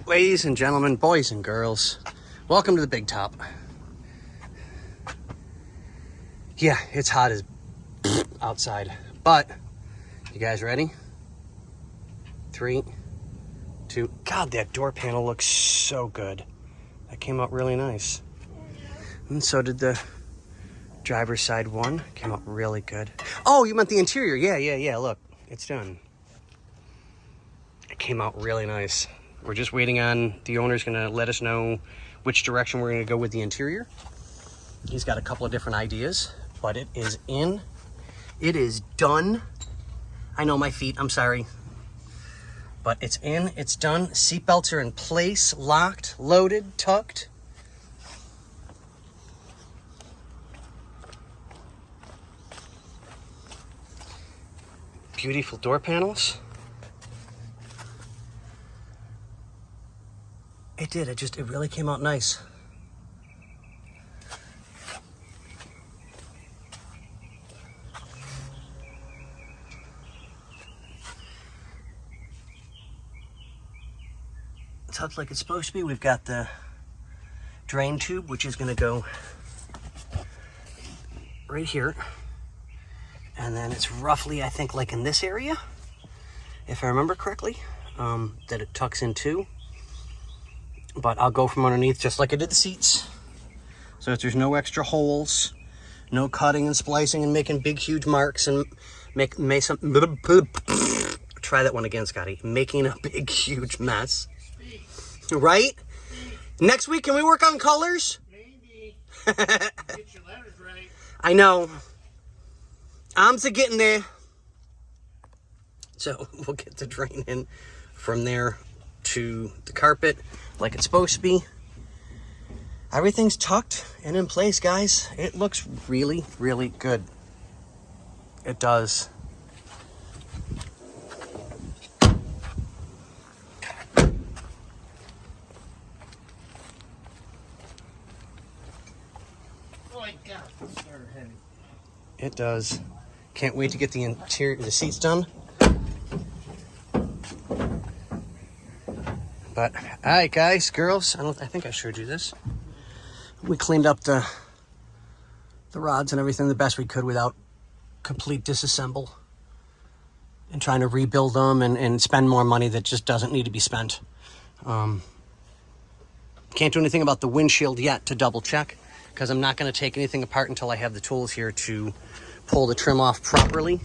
Ladies and gentlemen, boys and girls, welcome to the big top. Yeah, it's hot as outside, but you guys ready? 3, 2, God, that door panel looks so good. That came out really nice. And so did the driver's side one. Came out really good. Oh, you meant the interior. Yeah, look, it's done. It came out really nice. We're just waiting on, the owner's gonna let us know which direction we're gonna go with the interior. He's got a couple of different ideas, but it is in. It is done. I know my feet, I'm sorry. But it's in, it's done. Seatbelts are in place, locked, loaded, tucked. Beautiful door panels. It did, it really came out nice. Tucked like it's supposed to be. We've got the drain tube, which is gonna go right here. And then it's roughly, I think, like in this area, if I remember correctly, that it tucks into. But I'll go from underneath just like I did the seats. So that there's no extra holes, no cutting and splicing and making big, huge marks and try that one again, Scotty. Making a big, huge mess. Right? Next week, can we work on colors? Maybe. Get your letters right. I know. I'm getting there. So we'll get the drain in from there to the carpet like it's supposed to be. Everything's tucked and in place, guys. It looks really, really good. It does. Oh my God, they're heavy. It does. Can't wait to get the interior, the seats done. But, all right, guys, girls, I think I showed you this. We cleaned up the rods and everything the best we could without complete disassemble and trying to rebuild them and spend more money that just doesn't need to be spent. Can't do anything about the windshield yet to double check because I'm not going to take anything apart until I have the tools here to pull the trim off properly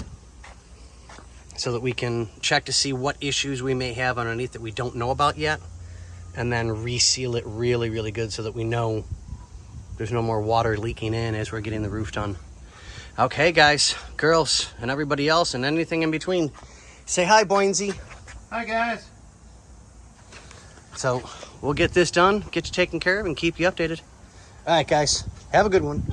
so that we can check to see what issues we may have underneath that we don't know about yet, and then reseal it really, really good so that we know there's no more water leaking in as we're getting the roof done. Okay, guys, girls, and everybody else, and anything in between, say hi, Boinsy. Hi, guys. So we'll get this done, get you taken care of, and keep you updated. All right, guys, have a good one.